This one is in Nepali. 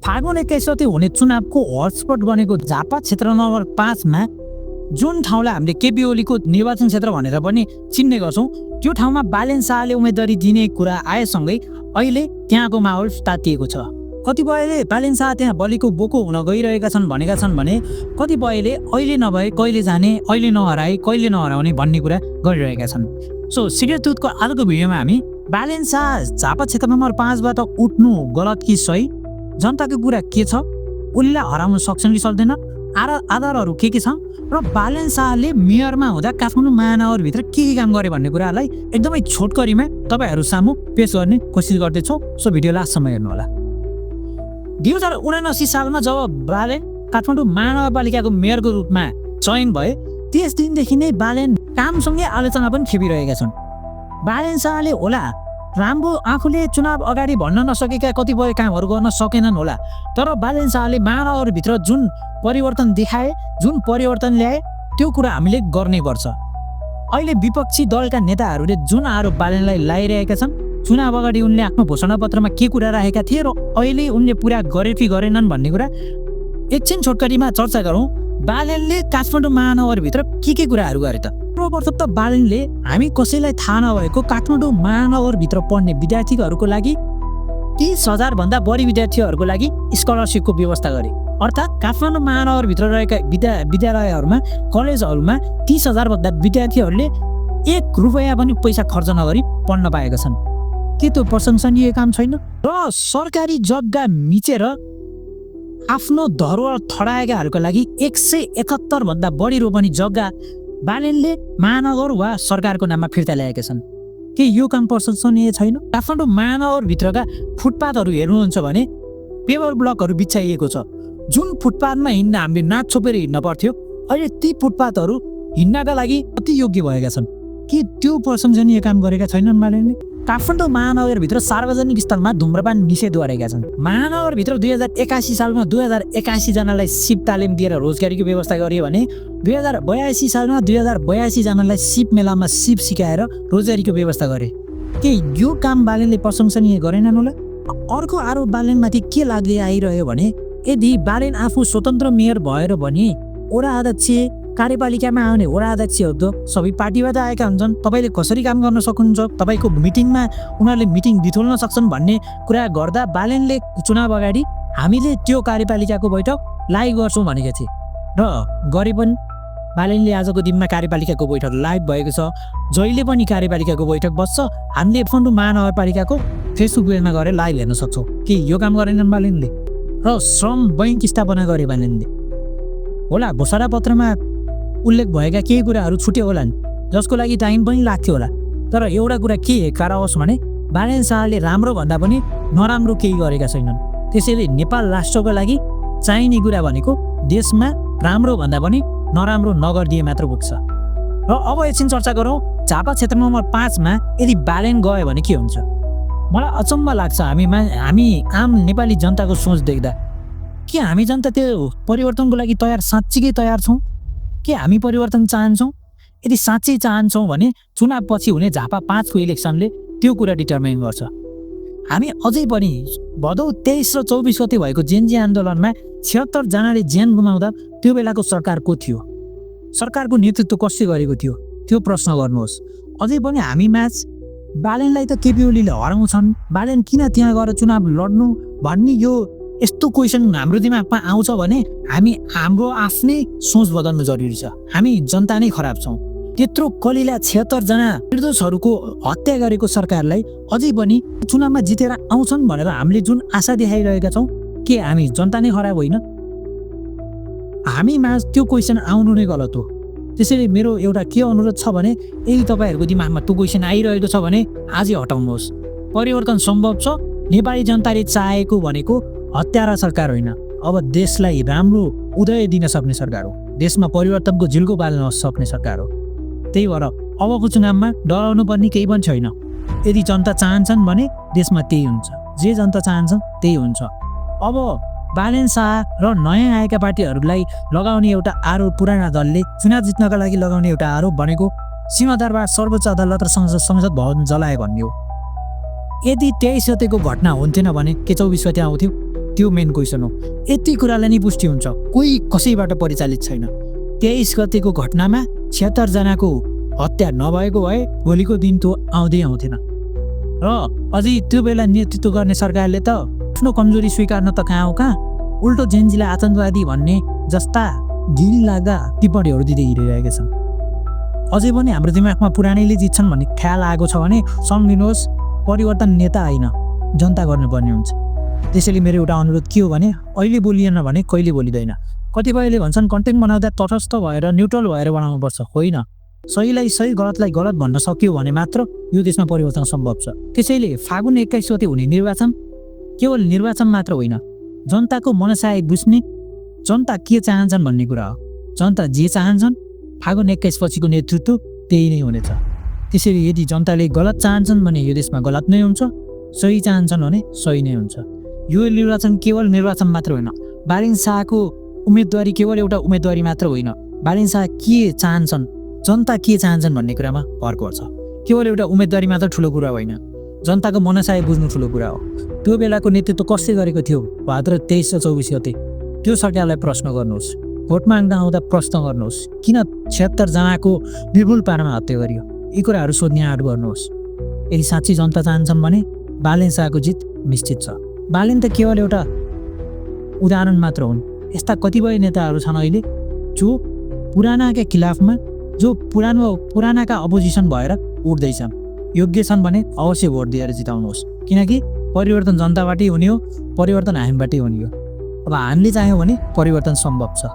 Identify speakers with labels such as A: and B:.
A: फागुन 21 गते हुने चुनावको हटस्पट बनेको झापा क्षेत्र नम्बर 5 मा जुन ठाउँलाई हामीले केपी ओलीको निर्वाचन क्षेत्र भनेर पनि चिन्ने गर्छौं, त्यो ठाउँमा बालेन शाहले उम्मेदवारी दिने कुरा आएसँगै अहिले त्यहाँको माहौल तातिएको छ। कतिपयले बालेन शाह त्यहाँ बलिको बोको हुन गइरहेका छन् भनेका छन् भने कतिपयले अहिले नभए कहिले जाने, अहिले नहराए कहिले नहराउने भन्ने कुरा गरिरहेका छन्। सो सिरियस दुधको आजको भिडियोमा हामी बालेन शाह झापा क्षेत्र नम्बर 5 बाट उठ्नु गलत कि सही, जनताको कुरा के छ, उनीलाई हराउन सक्छन् कि सक्दैन, आधारहरू के छन् र बालेन शाहले मेयरमा हुँदा काठमाडौँ महानगरभित्र के काम गरे भन्ने कुरालाई एकदमै छोटकरीमा तपाईहरु सामु पेश गर्ने कोसिस गर्दैछौँ। सो भिडियो लास्टसम्म हेर्नुहोला। 2079 सालमा जब बालेन काठमाडौँ महानगरपालिकाको मेयरको रूपमा चयन भए त्यस दिनदेखि नै बालेन कामसँगै आलोचना पनि खेपिरहेका छन्। बालेन शाहले होला राम्रो आफूले चुनाव अगाडि भन्न नसकेका कतिपय कामहरू गर्न सकेनन् होला, तर बालेन शाहले महानगरभित्र जुन परिवर्तन देखाए, जुन परिवर्तन ल्याए त्यो कुरा हामीले गर्नै पर्छ। अहिले विपक्षी दलका नेताहरूले जुन आरोप बालेनलाई लगाइरहेका छन्, चुनाव अगाडि उनले आफ्नो घोषणापत्रमा के कुरा राखेका थिए र अहिले उनले पुरा गरे कि गरेनन् भन्ने कुरा एकछिन छोटकरीमा चर्चा गरौँ। बालेनले काठमाडौँ महानगरभित्र के कुराहरू गरे त? सर्वप्रथम त बालेनले हामी कसैलाई थाहा नभएको काठमाडौँ महानगरभित्र पढ्ने विद्यार्थीहरूको लागि 30,000 भन्दा बढी विद्यार्थीहरूको लागि स्कलरसिपको व्यवस्था गरे। अर्थात् काठमाडौँ महानगरभित्र रहेका विद्यालयहरूमा, कलेजहरूमा 30,000 भन्दा विद्यार्थीहरूले 1 रुपैयाँ पनि पैसा खर्च नगरी पढ्न पाएका छन्। के त्यो प्रशंसनीय काम छैन? र सरकारी जग्गा मिचेर आफ्नो धरोहर थडाएकाहरूको लागि 171 भन्दा बढी रोपनी जग्गा बालेनले महानगर वा सरकारको नाममा फिर्ता ल्याएका छन्। के यो काम प्रशंसनीय छैन? काठमाडौँ महानगरभित्रका फुटपाथहरू हेर्नुहुन्छ भने पेपर ब्लकहरू बिछाइएको छ। जुन फुटपाथमा हिँड्न हामीले नाक छोपेर हिँड्न पर्थ्यो, अहिले ती फुटपाथहरू हिँड्नका लागि अति योग्य भएका छन्। के त्यो प्रशंसनीय काम गरेका छैनन् बालेनले? काठमाडौँ महानगरभित्र सार्वजनिक स्थलमा धुम्रपान निषेध गरेका छन्। महानगरभित्र 2081 सालमा 2081 जनालाई सिप तालिम दिएर रोजगारीको व्यवस्था गरियो भने 2082 सालमा 2082 जनालाई सिप मेलामा सिप सिकाएर रोजगारीको व्यवस्था गरे। के यो काम बालेनले प्रशंसनीय गरेनन् होला? अर्को आरोप बालेनमाथि के लाग्दै आइरह्यो भने यदि बालेन आफू स्वतन्त्र मेयर भएर भने वडा अध्यक्ष, कार्यपालिकामा आउने वडा अध्यक्षहरू त सबै पार्टीबाट आएका हुन्छन्, तपाईले कसरी काम गर्न सक्नुहुन्छ, तपाईको मिटिङमा उनीहरूले मिटिङ बिथोल्न सक्छन् भन्ने कुरा गर्दा बालेनले चुनाव अगाडि हामीले त्यो कार्यपालिकाको बैठक लाइभ गर्छौँ भनेका थिए र गरे पनि। बालेनले आजको दिनमा कार्यपालिकाको बैठक लाइभ भएको छ। जहिले पनि कार्यपालिकाको बैठक बस्छ, हामीले काठमाडौँ महानगरपालिकाको फेसबुक पेजमा गएर लाइभ हेर्न सक्छौँ। के यो काम गरेनन् बालेनले? र श्रम बैंक स्थापना गरे बालेनले। होला घोषणापत्रमा उल्लेख भएका केही कुराहरू छुट्यो होला नि, जसको लागि टाइम पनि लाग्थ्यो होला, तर एउटा कुरा के कराओस् भने बालेन शाहले राम्रो भन्दा पनि नराम्रो केही गरेका छैनन्। त्यसैले नेपाल राष्ट्रको लागि चाहिने कुरा भनेको देशमा राम्रो भन्दा पनि नराम्रो नगरिदिए मात्र पुग्छ। र अब एकछिन चर्चा गरौँ झापा क्षेत्र नम्बर 5 मा यदि बालेन गयो भने के हुन्छ? मलाई अचम्म लाग्छ हामी आम नेपाली जनताको सोच देख्दा। के हामी जनता त्यो परिवर्तनको लागि साँच्चीकै तयार छौँ? के हामी परिवर्तन चाहन्छौँ? यदि साँच्चै चाहन्छौँ भने चुनाव पछि हुने झापा 5 को इलेक्सनले त्यो कुरा डिटर्माइन गर्छ। हामी अझै पनि भदौ 23 र 24 गते भएको जेनजी आन्दोलनमा 76 जनाले ज्यान गुमाउँदा त्यो बेलाको सरकार को थियो? सरकारको नेतृत्व कसले गरेको थियो? त्यो प्रश्न गर्नुहोस्। अझै पनि हामी माझ बालेनलाई त केपी ओलीले हराउँछन्, बालेन किन त्यहाँ गएर चुनाव लड्नु भन्ने यो यस्तो क्वेसन हाम्रो दिमागमा आउँछ भने हाम्रो आफ्नै सोच बदल्नु जरुरी छ। हामी जनता नै खराब छौँ। त्यत्रो कलिला 76 जना निर्दोषहरूको हत्या गरेको सरकारलाई अझै पनि चुनावमा जितेर आउँछन् भनेर हामीले जुन आशा देखाइरहेका छौँ, के हामी जनता नै खराब होइन? हामीमा त्यो क्वेसन आउनु नै गलत हो। त्यसैले मेरो एउटा के अनुरोध छ भने यदि तपाईँहरूको दिमागमा त्यो क्वेसन आइरहेको छ भने आजै हटाउनुहोस्। परिवर्तन सम्भव छ। नेपाली जनताले चाहेको भनेको हत्यारा सरकार होइन, अब देशलाई राम्रो उदय दिन सक्ने सरकार हो, देशमा परिवर्तनको झिल्को बाल्न सक्ने सरकार हो। त्यही भएर अबको चुनावमा डराउनु पर्ने केही पनि छैन। यदि जनता चाहन्छन् भने देशमा त्यही हुन्छ, जे जनता चाहन्छ त्यही हुन्छ। अब बालेन शाह र नयाँ आएका पार्टीहरूलाई लगाउने एउटा आरोप, पुराना दलले चुनाव जित्नका लागि लगाउने एउटा आरोप भनेको सीमादरबार, सर्वोच्च अदालत र संसद भवन जलाए भन्ने हो। यदि 23 गतेको घटना हुन्थेन भने के 24 गते आउँथ्यो? त्यो मेन क्वेसन हो। यति कुरालाई नै पुष्टि हुन्छ, कोही कसैबाट परिचालित छैन। 23 गतेको घटनामा 76 जनाको हत्या नभएको भए भोलिको दिन त्यो आउँदै आउँथेन। र अझै त्यो बेला नेतृत्व गर्ने सरकारले त आफ्नो कमजोरी स्वीकार्न त कहाँ हो कहाँ, उल्टो जेन्जीलाई आतङ्कवादी भन्ने जस्ता घिन लाग्दा टिप्पणीहरू दिँदै हिँडिरहेका छन्। अझै पनि हाम्रो दिमागमा पुरानैले जित्छन् भन्ने ख्याल आएको छ भने सम्झिनुहोस्, परिवर्तन नेता होइन जनता गर्नुपर्ने हुन्छ। त्यसैले मेरो एउटा अनुरोध के हो भने अहिले बोलिएन भने कहिले बोलिँदैन। कतिपयले भन्छन् कन्टेन्ट बनाउँदा तटस्थ भएर न्युट्रल भएर बनाउनुपर्छ। होइन, सहीलाई सही गलतलाई गलत भन्न सक्यो भने मात्र यो देशमा परिवर्तन सम्भव छ। त्यसैले फागुन 21 गते हुने निर्वाचन केवल निर्वाचन मात्र होइन, जनताको मनसाय बुझ्ने, जनता के चाहन्छन् भन्ने कुरा हो। जनता जे चाहन्छन् फागुन 21 पछिको नेतृत्व त्यही नै हुनेछ। त्यसैले यदि जनताले गलत चाहन्छन् भने यो देशमा गलत नै हुन्छ, सही चाहन्छन् भने सही नै हुन्छ। यो निर्वाचन केवल निर्वाचन मात्र होइन, बालेन शाहको उम्मेदवारी केवल एउटा उम्मेदवारी मात्र होइन। बालेन शाह के चाहन्छन्, जनता के चाहन्छन् भन्ने कुरामा भर पर्छ। केवल एउटा उम्मेदवारी मात्र ठुलो कुरा होइन, जनताको मनसाय बुझ्नु ठुलो कुरा हो। त्यो बेलाको नेतृत्व कसले गरेको थियो भाद्र 23 र 24 गते, त्यो सरकारलाई प्रश्न गर्नुहोस्। भोट माग्दा आउँदा प्रश्न गर्नुहोस्, किन 76 जनाको निर्भुल पारामा हत्या गरियो, यी कुराहरू सोध्ने आँट गर्नुहोस्। यदि साँच्चै जनता चाहन्छन् भने बालेन शाहको जित निश्चित छ। बालेन त केवल एउटा उदाहरण मात्र हुन्। यस्ता कतिपय नेताहरू छन् अहिले जो पुरानाका खिलाफमा, जो पुरानाका अपोजिसन भएर उठ्दैछन्। योग्य छन् भने अवश्य भोट दिएर जिताउनुहोस्, किनकि परिवर्तन जनताबाटै हुने हो, परिवर्तन हामीबाटै हुने हो। अब हामीले चाह्यौँ भने परिवर्तन सम्भव छ।